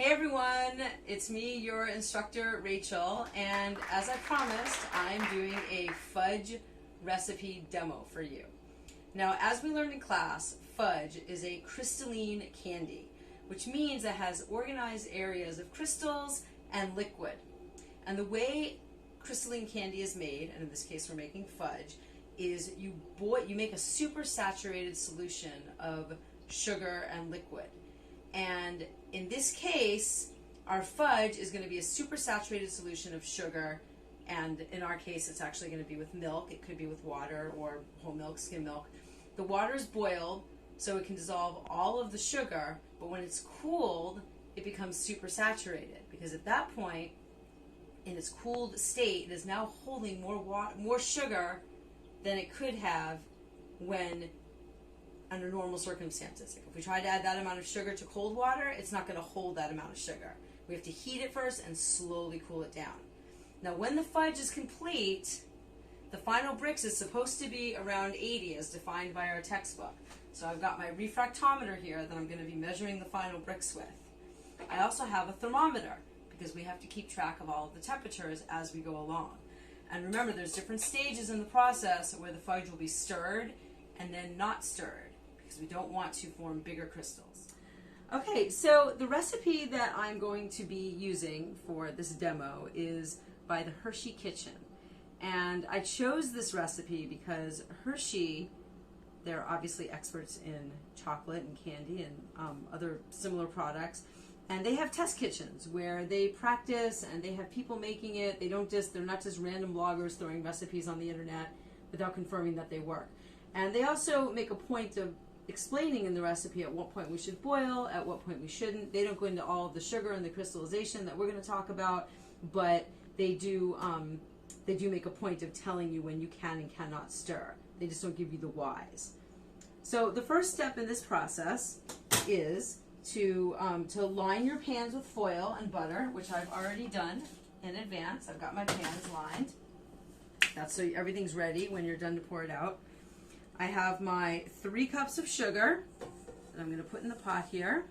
Hey everyone, it's me, your instructor, Rachel, and as I promised, I'm doing a fudge recipe demo for you. Now, as we learned in class, fudge is a crystalline candy, which means it has organized areas of crystals and liquid. And the way crystalline candy is made, and in this case we're making fudge, is you make a super saturated solution of sugar and liquid. And in this case, our fudge is going to be a super saturated solution of sugar, and in our case it's actually going to be with milk. It could be with water or whole milk, skim milk. The water is boiled so it can dissolve all of the sugar, but when it's cooled it becomes super saturated, because at that point in its cooled state it is now holding more sugar than it could have when under normal circumstances. Like if we try to add that amount of sugar to cold water, it's not going to hold that amount of sugar. We have to heat it first and slowly cool it down. Now when the fudge is complete, the final brix is supposed to be around 80 as defined by our textbook. So I've got my refractometer here that I'm going to be measuring the final brix with. I also have a thermometer because we have to keep track of all of the temperatures as we go along. And remember, there's different stages in the process where the fudge will be stirred and then not stirred, because we don't want to form bigger crystals. Okay, so the recipe that I'm going to be using for this demo is by the Hershey Kitchen. And I chose this recipe because Hershey, they're obviously experts in chocolate and candy and other similar products. And they have test kitchens where they practice and they have people making it. They're not just random bloggers throwing recipes on the internet without confirming that they work. And they also make a point of explaining in the recipe at what point we should boil, at what point we shouldn't. They don't go into all of the sugar and the crystallization that we're going to talk about, but they do make a point of telling you when you can and cannot stir. They just don't give you the whys. So the first step in this process is to line your pans with foil and butter, which I've already done in advance. I've got my pans lined. That's so everything's ready when you're done to pour it out. I have my 3 cups of sugar that I'm going to put in the pot here.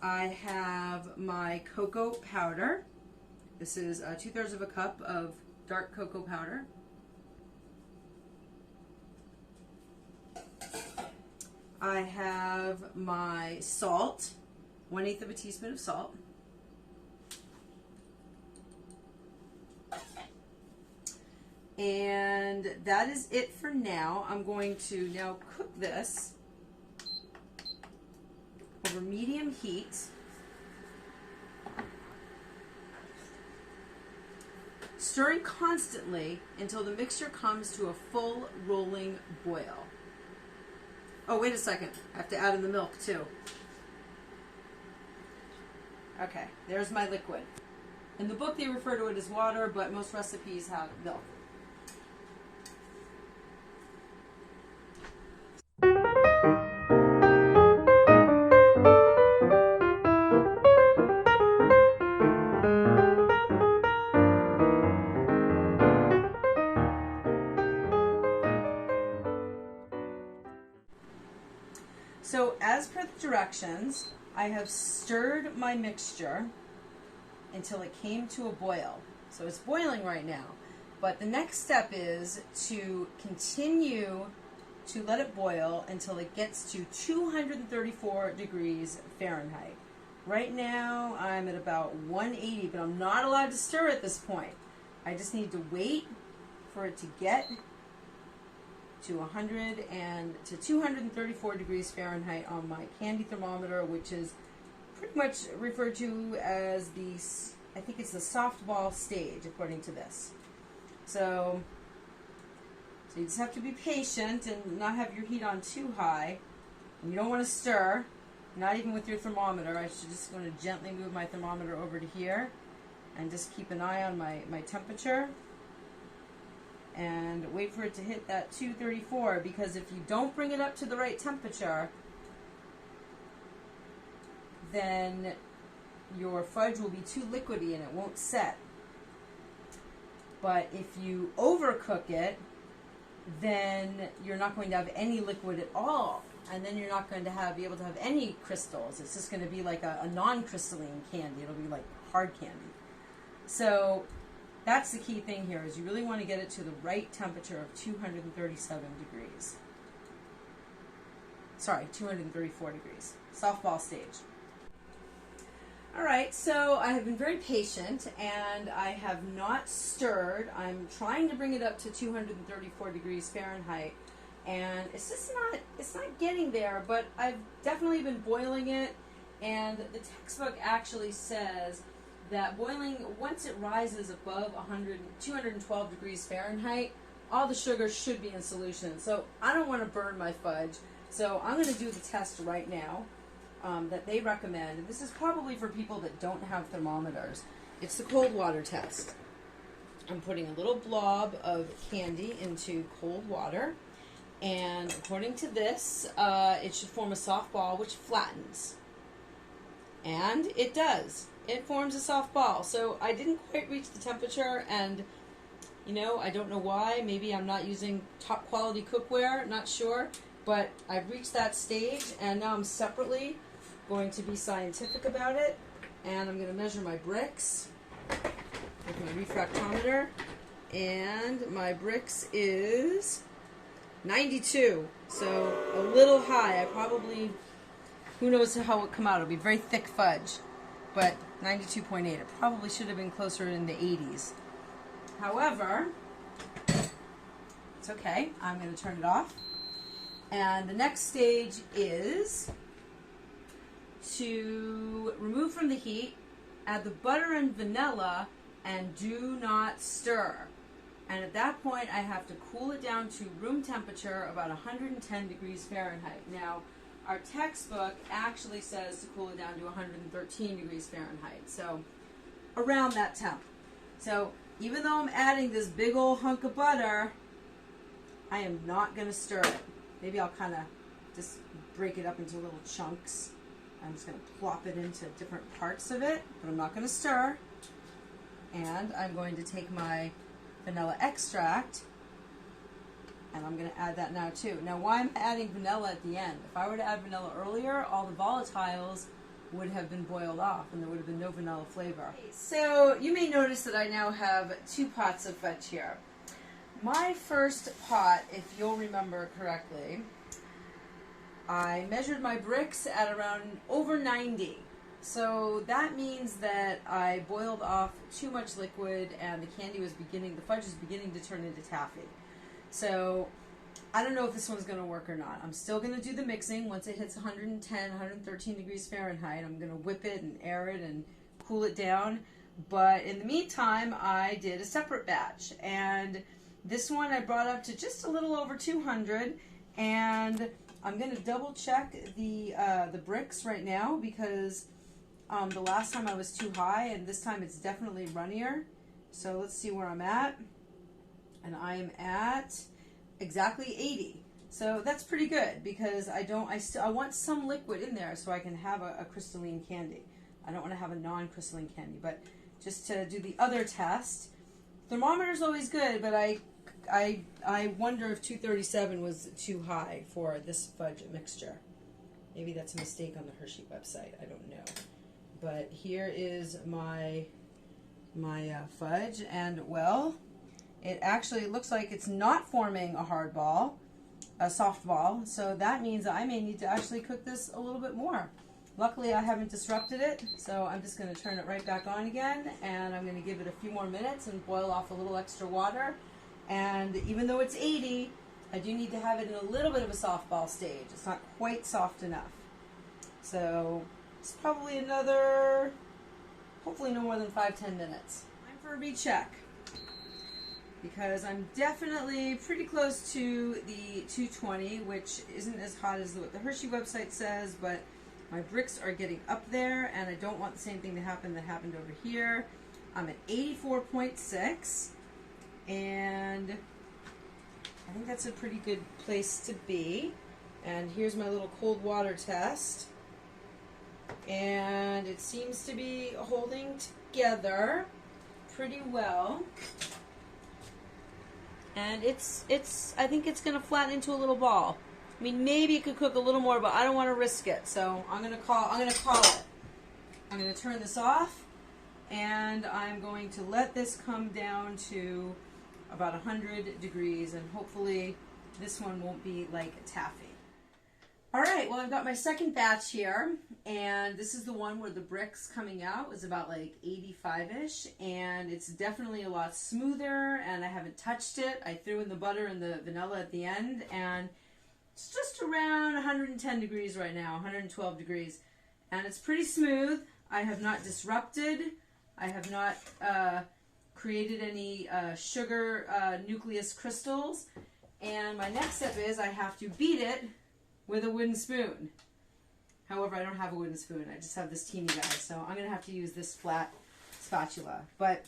I have my cocoa powder. This is 2/3 of a cup of dark cocoa powder. I have my salt, 1/8 of a teaspoon of salt. And that is it for now. I'm going to now cook this over medium heat. Stirring constantly until the mixture comes to a full rolling boil. Oh, wait a second. I have to add in the milk too. Okay, there's my liquid. In the book they refer to it as water, but most recipes have milk. So as per the directions, I have stirred my mixture until it came to a boil. So it's boiling right now. But the next step is to continue to let it boil until it gets to 234 degrees Fahrenheit. Right now I'm at about 180, but I'm not allowed to stir at this point. I just need to wait for it to get to 234 degrees Fahrenheit on my candy thermometer, which is pretty much referred to as I think it's the softball stage according to this. So you just have to be patient and not have your heat on too high. And you don't want to stir, not even with your thermometer. I should just going to gently move my thermometer over to here and just keep an eye on my temperature. And wait for it to hit that 234, because if you don't bring it up to the right temperature, then your fudge will be too liquidy and it won't set. But if you overcook it, then you're not going to have any liquid at all and then you're not going to be able to have any crystals. It's just going to be like a non-crystalline candy. It'll be like hard candy. So that's the key thing here, is you really want to get it to the right temperature of 237 degrees. Sorry, 234 degrees. Softball stage. All right, so I have been very patient, and I have not stirred. I'm trying to bring it up to 234 degrees Fahrenheit, and it's just not getting there, but I've definitely been boiling it, and the textbook actually says that boiling, once it rises above 212 degrees Fahrenheit, all the sugar should be in solution. So I don't want to burn my fudge, so I'm going to do the test right now. That they recommend, and this is probably for people that don't have thermometers. It's the cold water test. I'm putting a little blob of candy into cold water, and according to this, it should form a soft ball which flattens. And it does. It forms a soft ball. So I didn't quite reach the temperature, and I don't know why. Maybe I'm not using top quality cookware, not sure, but I've reached that stage, and now I'm separately going to be scientific about it, and I'm going to measure my bricks with my refractometer, and my bricks is 92, so a little high. I probably, who knows how it will come out. It'll be very thick fudge, but 92.8. It probably should have been closer in the 80s. However, it's okay. I'm going to turn it off, and the next stage is to remove from the heat, add the butter and vanilla, and do not stir. And at that point, I have to cool it down to room temperature, about 110 degrees Fahrenheit. Now, our textbook actually says to cool it down to 113 degrees Fahrenheit, so around that temp. So even though I'm adding this big old hunk of butter, I am not going to stir it. Maybe I'll kind of just break it up into little chunks. I'm just going to plop it into different parts of it, but I'm not going to stir. And I'm going to take my vanilla extract, and I'm going to add that now too. Now, why am I adding vanilla at the end? If I were to add vanilla earlier, all the volatiles would have been boiled off, and there would have been no vanilla flavor. So you may notice that I now have 2 pots of fudge here. My first pot, if you'll remember correctly, I measured my bricks at around over 90. So that means that I boiled off too much liquid, and the fudge was beginning to turn into taffy. So I don't know if this one's going to work or not. I'm still going to do the mixing. Once it hits 110, 113 degrees Fahrenheit, I'm going to whip it and air it and cool it down. But in the meantime, I did a separate batch, and this one I brought up to just a little over 200, and I'm going to double check the bricks right now, because the last time I was too high, and this time it's definitely runnier. So let's see where I'm at. And I am at exactly 80. So that's pretty good, because I want some liquid in there so I can have a crystalline candy. I don't want to have a non-crystalline candy, but just to do the other test, thermometer's always good, but I wonder if 237 was too high for this fudge mixture. Maybe that's a mistake on the Hershey website. I don't know. But here is my fudge, and well, it actually looks like it's not forming a hard ball, a soft ball. So that means I may need to actually cook this a little bit more. Luckily, I haven't disrupted it, so I'm just going to turn it right back on again, and I'm going to give it a few more minutes and boil off a little extra water. And even though it's 80, I do need to have it in a little bit of a softball stage. It's not quite soft enough. So it's probably another, hopefully no more than 5-10 minutes. Time for a recheck, because I'm definitely pretty close to the 220, which isn't as hot as what the Hershey website says, but my bricks are getting up there, and I don't want the same thing to happen that happened over here. I'm at 84.6, and I think that's a pretty good place to be. And here's my little cold water test, and it seems to be holding together pretty well. And I think it's going to flatten into a little ball. I mean, maybe it could cook a little more, but I don't want to risk it. So I'm gonna call it. I'm gonna turn this off, and I'm going to let this come down to about 100 degrees, and hopefully this one won't be like taffy. All right, well, I've got my second batch here, and this is the one where the bricks coming out is about like 85-ish, and it's definitely a lot smoother, and I haven't touched it. I threw in the butter and the vanilla at the end, and it's just around 110 degrees right now, 112 degrees, and it's pretty smooth. I have not disrupted. I have not created any sugar nucleus crystals, and my next step is I have to beat it with a wooden spoon. However, I don't have a wooden spoon. I just have this teeny guy, so I'm going to have to use this flat spatula. But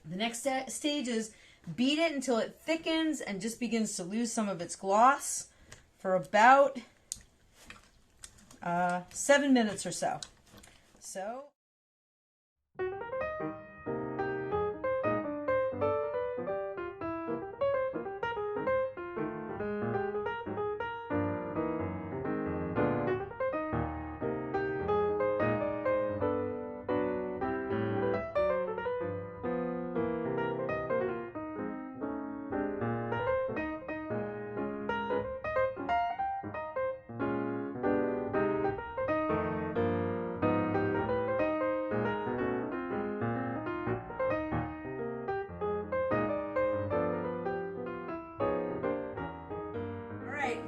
the next stage is beat it until it thickens and just begins to lose some of its gloss for about 7 minutes or so.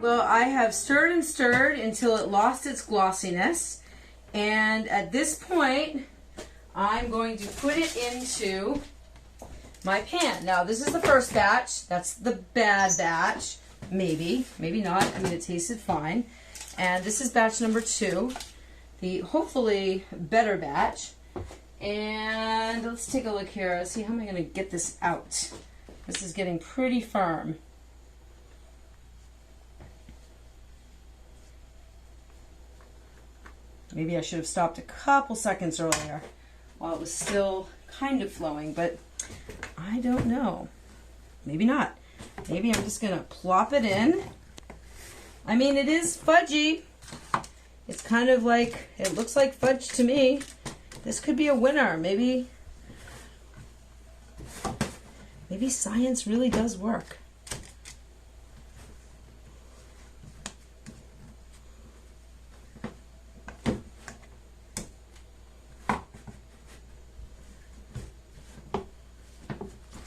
Well, I have stirred and stirred until it lost its glossiness, and at this point I'm going to put it into my pan. Now, this is the first batch. That's the bad batch. Maybe not. I mean, it tasted fine. And this is batch number 2, the hopefully better batch. And let's take a look here. Let's see, how am I going to get this out? This is getting pretty firm. Maybe I should have stopped a couple seconds earlier while it was still kind of flowing, but I don't know. Maybe not. Maybe I'm just going to plop it in. I mean, it is fudgy. It's kind of like, it looks like fudge to me. This could be a winner. Maybe science really does work.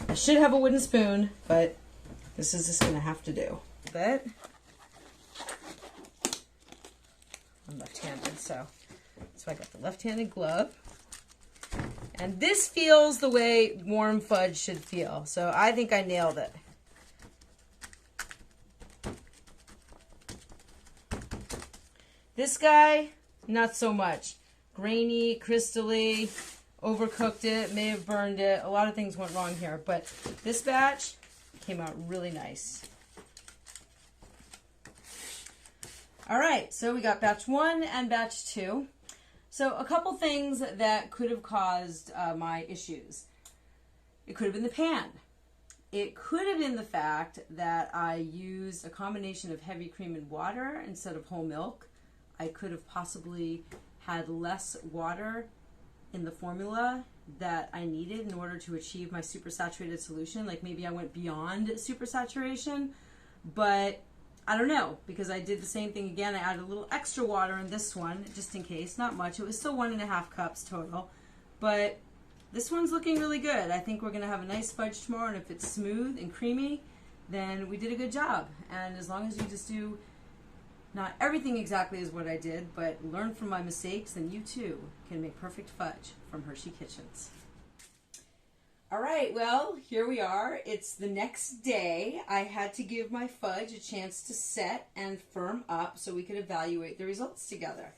I should have a wooden spoon, but this is just going to have to do. But I'm left-handed, so I got the left-handed glove. And this feels the way warm fudge should feel, so I think I nailed it. This guy, not so much. Grainy, crystally, overcooked it, may have burned it. A lot of things went wrong here, but this batch came out really nice. All right, so we got batch 1 and batch 2. So a couple things that could have caused my issues. It could have been the pan. It could have been the fact that I used a combination of heavy cream and water instead of whole milk. I could have possibly had less water in the formula that I needed in order to achieve my supersaturated solution. Like maybe I went beyond supersaturation, but I don't know, because I did the same thing again. I added a little extra water in this one, just in case, not much. It was still 1.5 cups total, but this one's looking really good. I think we're gonna have a nice fudge tomorrow, and if it's smooth and creamy, then we did a good job. And as long as you just do not everything exactly as what I did, but learn from my mistakes, then you too can make perfect fudge from Hershey Kitchens. All right, well, here we are. It's the next day. I had to give my fudge a chance to set and firm up so we could evaluate the results together.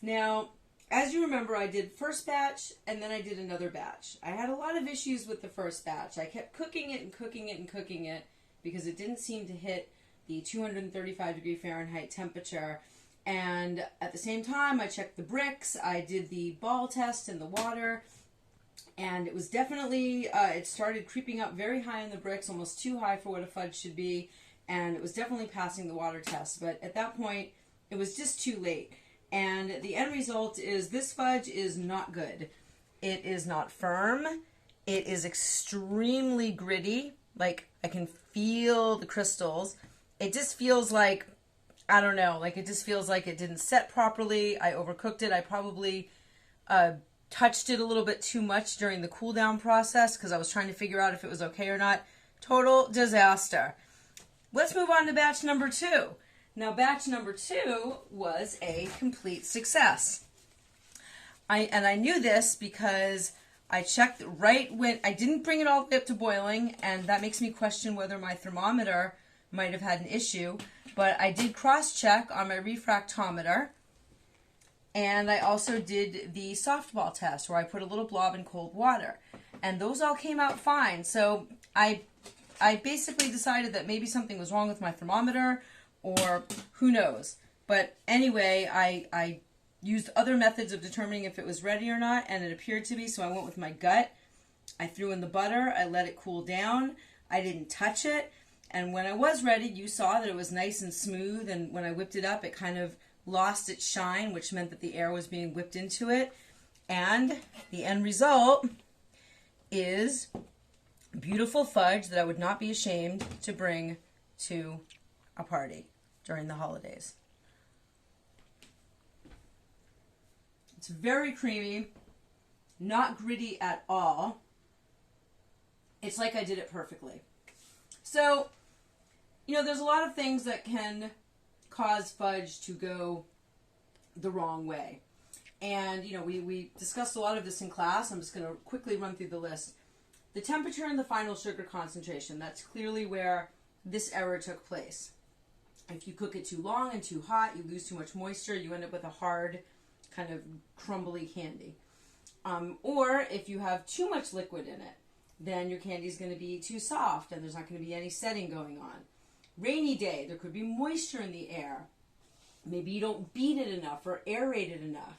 Now, as you remember, I did first batch and then I did another batch. I had a lot of issues with the first batch. I kept cooking it and cooking it and cooking it because it didn't seem to hit the 235 degree Fahrenheit temperature. And at the same time, I checked the bricks. I did the ball test in the water. And it was definitely, it started creeping up very high in the bricks, almost too high for what a fudge should be. and it was definitely passing the water test, but at that point it was just too late. And the end result is this fudge is not good. It is not firm. It is extremely gritty. Like, I can feel the crystals. It just feels like, I don't know, like it just feels like it didn't set properly. I overcooked it. I probably touched it a little bit too much during the cool down process because I was trying to figure out if it was okay or not. Total disaster. Let's move on to batch number 2. Now, batch number 2 was a complete success. I knew this because I checked right when I didn't bring it all the way up to boiling, and that makes me question whether my thermometer might have had an issue. But I did cross-check on my refractometer, and I also did the softball test where I put a little blob in cold water, and those all came out fine. So I basically decided that maybe something was wrong with my thermometer, or who knows. But anyway, I used other methods of determining if it was ready or not, and it appeared to be, so I went with my gut. I threw in the butter, I let it cool down, I didn't touch it, and when I was ready, you saw that it was nice and smooth, and when I whipped it up, it kind of lost its shine, which meant that the air was being whipped into it, and the end result is beautiful fudge that I would not be ashamed to bring to a party during the holidays. It's very creamy, not gritty at all. It's like I did it perfectly. So, you know, there's a lot of things that can cause fudge to go the wrong way. And, you know, we discussed a lot of this in class. I'm just going to quickly run through the list. The temperature and the final sugar concentration, that's clearly where this error took place. If you cook it too long and too hot, you lose too much moisture, you end up with a hard, kind of crumbly candy. Or if you have too much liquid in it, then your candy is going to be too soft and there's not going to be any setting going on. Rainy day, there could be moisture in the air. Maybe you don't beat it enough or aerate it enough.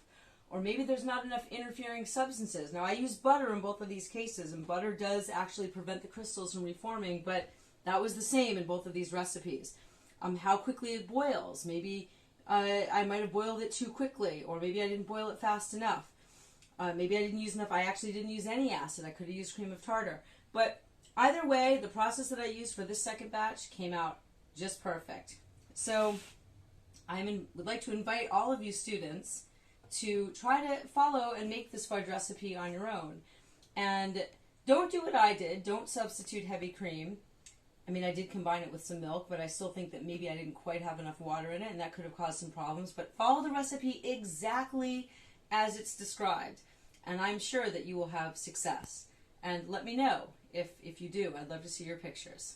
Or maybe there's not enough interfering substances. Now, I use butter in both of these cases, and butter does actually prevent the crystals from reforming, but that was the same in both of these recipes. How quickly it boils. Maybe I might have boiled it too quickly, or maybe I didn't boil it fast enough. Maybe I didn't use enough. I actually didn't use any acid. I could have used cream of tartar. But either way, the process that I used for this second batch came out just perfect. So I would like to invite all of you students to try to follow and make this fudge recipe on your own. And don't do what I did. Don't substitute heavy cream. I mean, I did combine it with some milk, but I still think that maybe I didn't quite have enough water in it, and that could have caused some problems. But follow the recipe exactly as it's described, and I'm sure that you will have success. And let me know if you do. I'd love to see your pictures.